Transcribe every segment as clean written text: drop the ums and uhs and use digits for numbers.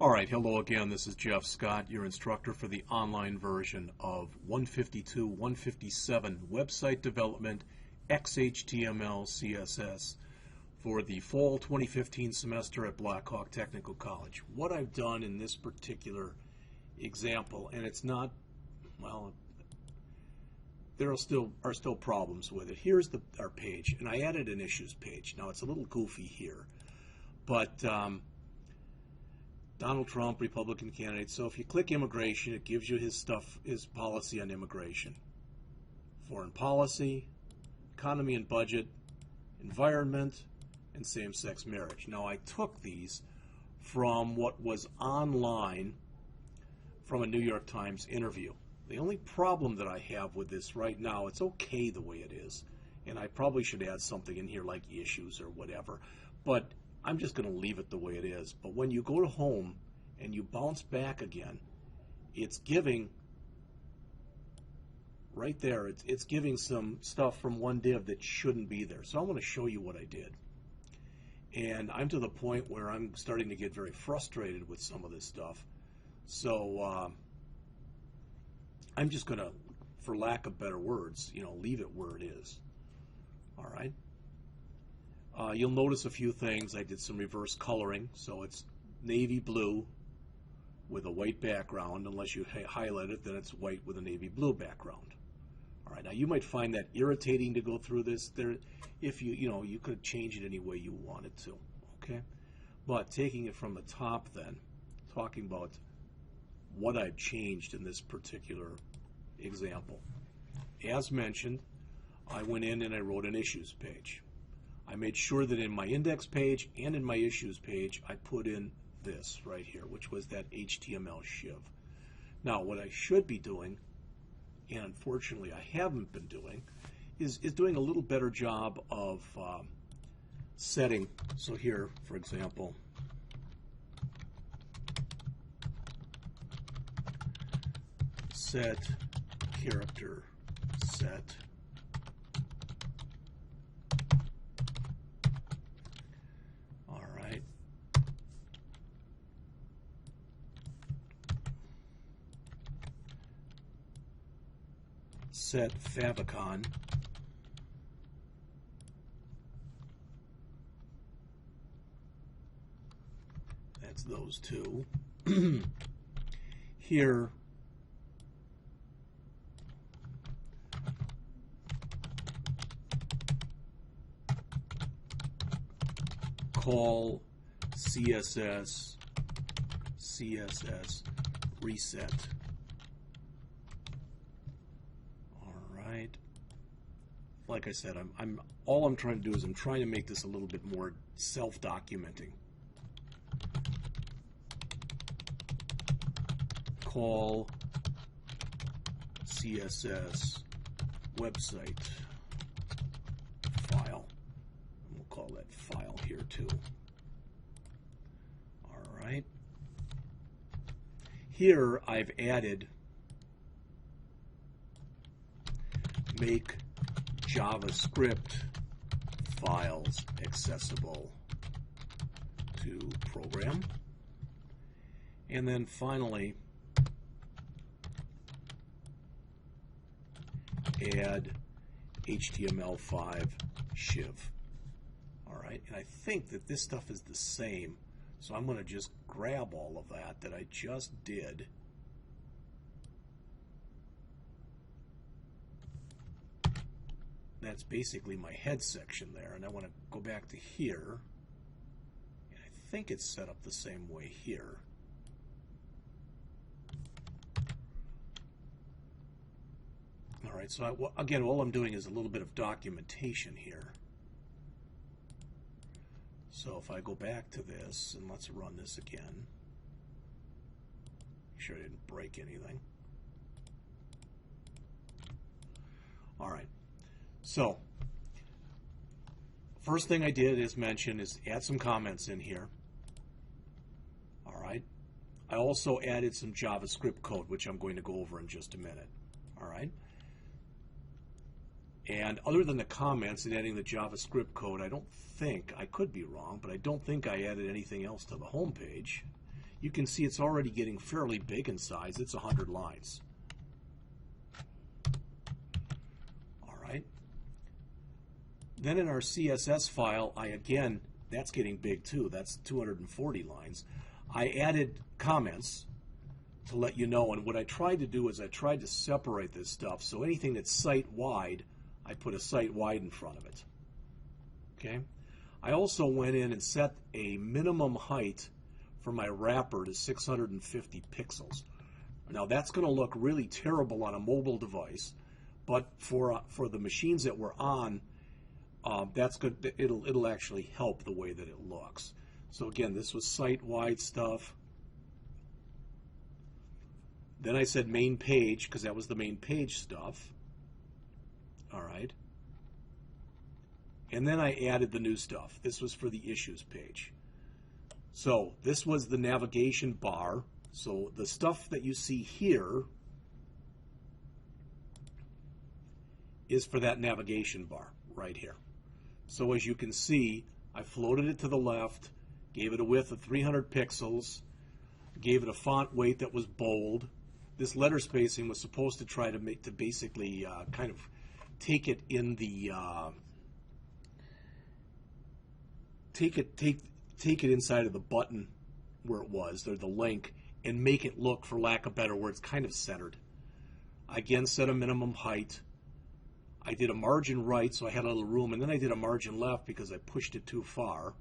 All right, hello again. This is Jeff Scott, your instructor for the online version of 152, 157 website development, XHTML, CSS for the fall 2015 semester at Blackhawk Technical College. What I've done in this particular example, and it's not, well, there are still problems with it. Here's our page, and I added an issues page. Now it's a little goofy here, but Donald Trump, Republican candidate. So if you click immigration, it gives you his policy on immigration. Foreign policy, economy and budget, environment, and same-sex marriage. Now I took these from what was online from a New York Times interview. The only problem that I have with this right now, it's okay the way it is, and I probably should add something in here like issues or whatever, but I'm just going to leave it the way it is. But when you go to home and you bounce back again, it's giving, right there, it's giving some stuff from one div that shouldn't be there. So I want to show you what I did. And I'm to the point where I'm starting to get very frustrated with some of this stuff. So I'm just going to, for lack of better words, leave it where it is. All right. You'll notice a few things. I did some reverse coloring, so it's navy blue with a white background. Unless you highlight it, then it's white with a navy blue background. All right, now you might find that irritating to go through this. If you could change it any way you wanted to, okay? But taking it from the top then, talking about what I've changed in this particular example. As mentioned, I went in and I wrote an issues page. I made sure that in my index page and in my issues page, I put in this right here, which was that HTML shiv. Now, what I should be doing, and unfortunately I haven't been doing, is doing a little better job of setting. So here, for example, set character set. Set favicon. That's those two. Here, call CSS reset. Like I said, all I'm trying to do is I'm trying to make this a little bit more self-documenting. Call CSS website file. And we'll call that file here too. All right. Here I've added make JavaScript files accessible to program. And then finally, add HTML5 shiv. All right, and I think that this stuff is the same, so I'm going to just grab all of that I just did. That's basically my head section there, and I want to go back to here, and I think it's set up the same way here. All right, so again, all I'm doing is a little bit of documentation here. So if I go back to this, and let's run this again, make sure I didn't break anything. All right. So, first thing I did is add some comments in here. All right. I also added some JavaScript code, which I'm going to go over in just a minute. All right. And other than the comments and adding the JavaScript code, I don't think, I could be wrong, but I don't think I added anything else to the home page. you can see it's already getting fairly big in size. It's 100 lines. All right. Then in our CSS file, that's getting big too. That's 240 lines. I added comments to let you know, and what I tried to do is I tried to separate this stuff, so anything that's site-wide, I put a site-wide in front of it. Okay? I also went in and set a minimum height for my wrapper to 650 pixels. Now that's going to look really terrible on a mobile device, but for the machines that we're on, that's good. It'll actually help the way that it looks. So again, this was site-wide stuff. Then I said main page, because that was the main page stuff. All right. And then I added the new stuff. This was for the issues page. So this was the navigation bar. So the stuff that you see here is for that navigation bar right here. So as you can see, I floated it to the left, gave it a width of 300 pixels, gave it a font weight that was bold. This letter spacing was supposed to try to basically kind of take it in the take it inside of the button where it was, or the link, and make it look, for lack of better words, kind of centered. I again set a minimum height. I did a margin right, so I had a little room, and then I did a margin left because I pushed it too far.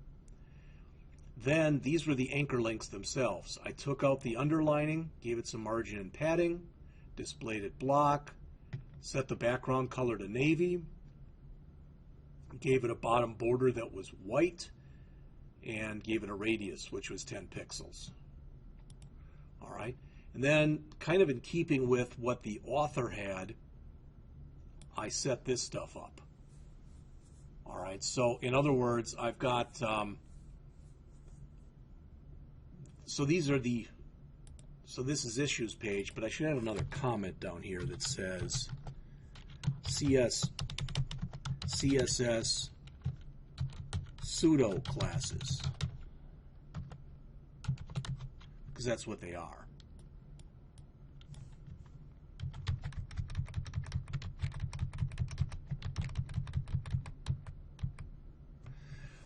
Then these were the anchor links themselves. I took out the underlining, gave it some margin and padding, displayed it block, set the background color to navy, gave it a bottom border that was white, and gave it a radius, which was 10 pixels. All right. And then, kind of in keeping with what the author had, I set this stuff up. All right. So, in other words, I've got... So these are the, so this is issues page, but I should add another comment down here that says CSS Pseudo Classes, because that's what they are.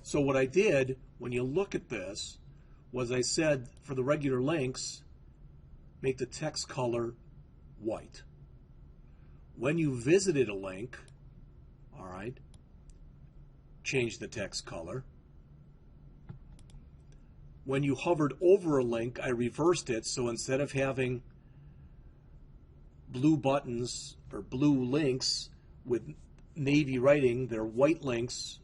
So what I did, when you look at this, was I said for the regular links, make the text color white. When you visited a link, all right, change the text color. When you hovered over a link, I reversed it, so instead of having blue buttons or blue links with navy writing, they're white links,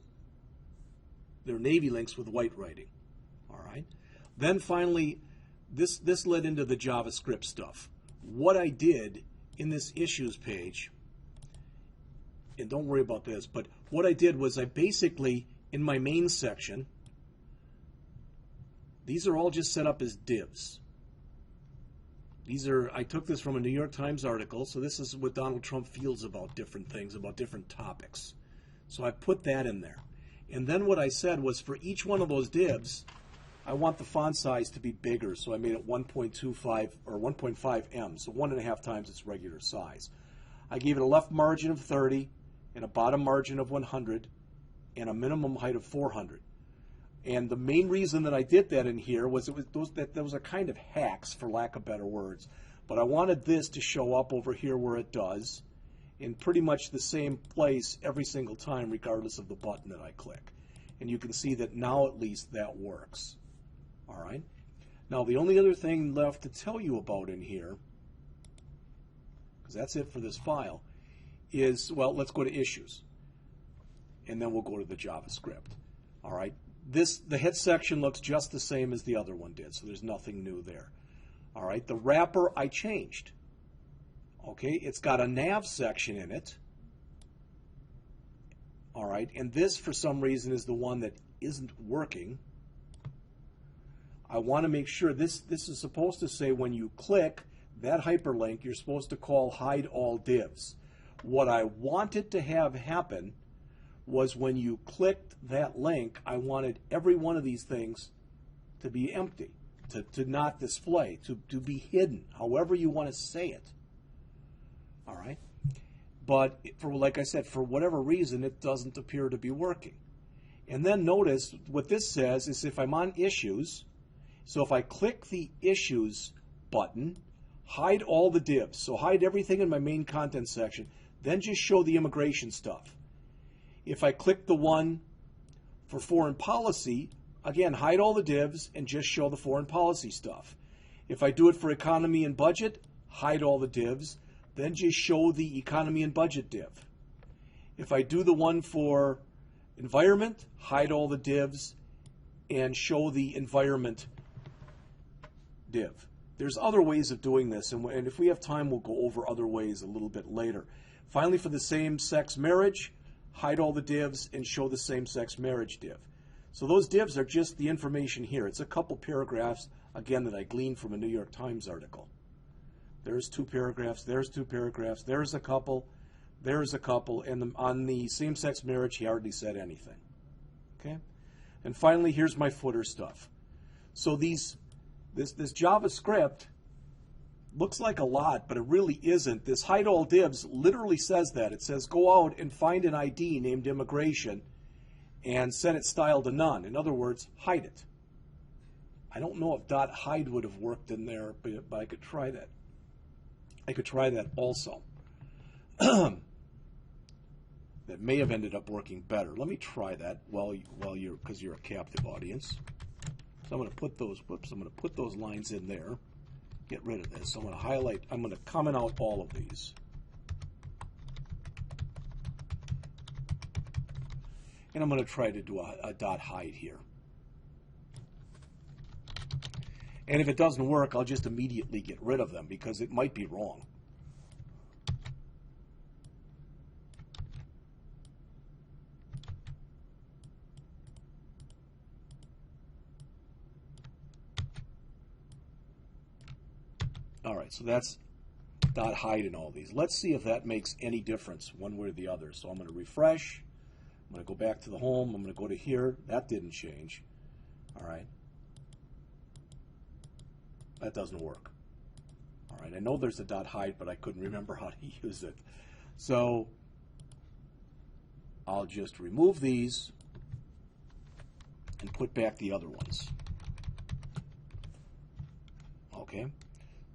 they're navy links with white writing. All right. Then finally, this led into the JavaScript stuff. What I did in this issues page, and don't worry about this, but what I did was I basically, in my main section, these are all just set up as divs. I took this from a New York Times article, so this is what Donald Trump feels about different things, about different topics. So I put that in there. And then what I said was for each one of those divs, I want the font size to be bigger, so I made it 1.25 or 1.5 M, so 1.5 times its regular size. I gave it a left margin of 30 and a bottom margin of 100 and a minimum height of 400. And the main reason that I did that in here was those are kind of hacks, for lack of better words. But I wanted this to show up over here where it does, in pretty much the same place every single time, regardless of the button that I click. And you can see that now at least that works. All right. Now the only other thing left to tell you about in here, because that's it for this file, is, well, let's go to issues. And then we'll go to the JavaScript. All right. The head section looks just the same as the other one did, so there's nothing new there. All right. The wrapper I changed. Okay. It's got a nav section in it. All right. And this, for some reason, is the one that isn't working. I want to make sure this is supposed to say when you click that hyperlink, you're supposed to call hide all divs. What I wanted to have happen was when you clicked that link, I wanted every one of these things to be empty. to not display, to be hidden, however you want to say it. All right? But for, like I said, for whatever reason, it doesn't appear to be working. And then notice what this says is if I'm on issues, so if I click the issues button, hide all the divs, so hide everything in my main content section, then just show the immigration stuff. If I click the one for foreign policy, again, hide all the divs and just show the foreign policy stuff. If I do it for economy and budget, hide all the divs, then just show the economy and budget div. If I do the one for environment, hide all the divs and show the environment div. There's other ways of doing this, and if we have time, we'll go over other ways a little bit later. Finally, for the same-sex marriage, hide all the divs and show the same-sex marriage div. So those divs are just the information here. It's a couple paragraphs, again, that I gleaned from a New York Times article. There's 2 paragraphs, there's 2 paragraphs, there's a couple, and on the same-sex marriage, he hardly said anything. Okay? And finally, here's my footer stuff. So this JavaScript looks like a lot, but it really isn't. This hide all divs literally says that. It says go out and find an ID named immigration and set its style to none. In other words, hide it. I don't know if .hide would have worked in there, but I could try that. I could try that also. That may have ended up working better. Let me try that because you're a captive audience. So I'm going to put those. Whoops! I'm going to put those lines in there. Get rid of this. I'm going to highlight. I'm going to comment out all of these. And I'm going to try to do a .hide here. And if it doesn't work, I'll just immediately get rid of them because it might be wrong. All right, so that's .hide in all these. Let's see if that makes any difference one way or the other. So I'm going to refresh. I'm going to go back to the home. I'm going to go to here. That didn't change. All right. That doesn't work. All right, I know there's a .hide, but I couldn't remember how to use it. So I'll just remove these and put back the other ones. Okay.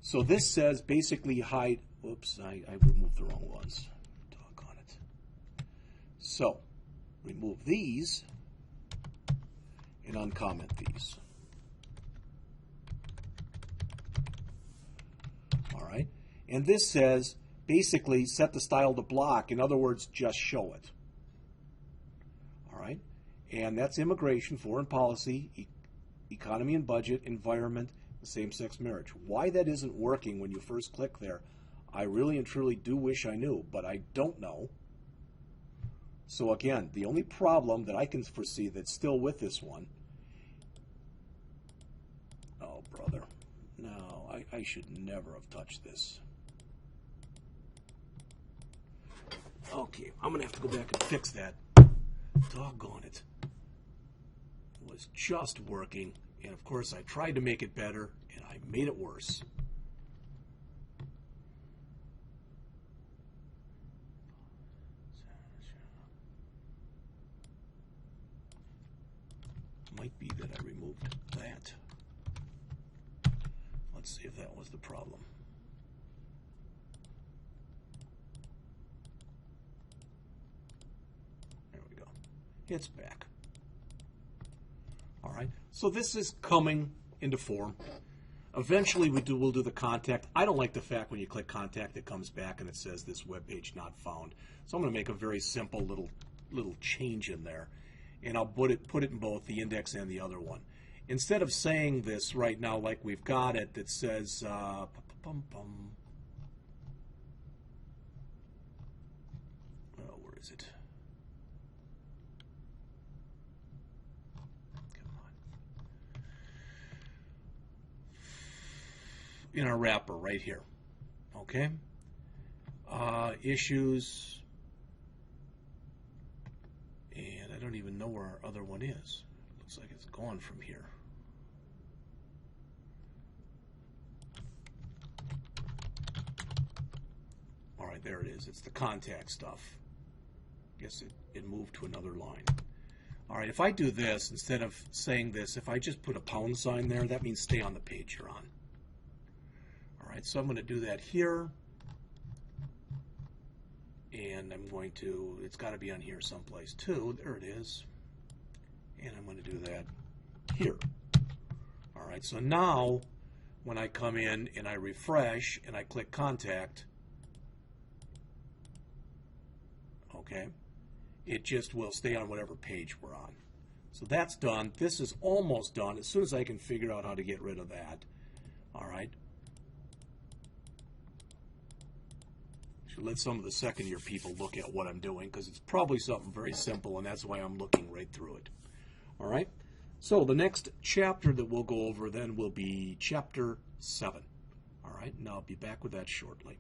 So this says basically hide. Whoops, I removed the wrong ones. Doggone it. So remove these and uncomment these. All right. And this says basically set the style to block. In other words, just show it. All right. And that's immigration, foreign policy, economy and budget, environment, same-sex marriage. Why that isn't working when you first click there, I really and truly do wish I knew, but I don't know. So again, the only problem that I can foresee that's still with this one, oh brother, no, I should never have touched this. Okay, I'm going to have to go back and fix that. Doggone it. It was just working. And of course, I tried to make it better, and I made it worse. Might be that I removed that. Let's see if that was the problem. There we go. It's back. All right, so this is coming into form. Eventually, we'll do the contact. I don't like the fact when you click contact, it comes back and it says this web page not found. So I'm going to make a very simple little change in there, and I'll put it in both the index and the other one. Instead of saying this right now like we've got it, that says where is it? In our wrapper right here. Okay? Issues. And I don't even know where our other one is. Looks like it's gone from here. there it is. It's the contact stuff. Guess it moved to another line. All right, if I do this, instead of saying this, if I just put a pound sign there, that means stay on the page you're on. All right, so I'm going to do that here. And I'm going to, it's got to be on here someplace too. There it is. And I'm going to do that here. All right, so now when I come in and I refresh and I click contact, okay, it just will stay on whatever page we're on. So that's done. This is almost done. As soon as I can figure out how to get rid of that, all right. Should let some of the second year people look at what I'm doing because it's probably something very simple, and that's why I'm looking right through it. All right. So the next chapter that we'll go over then will be Chapter 7. All right, and I'll be back with that shortly.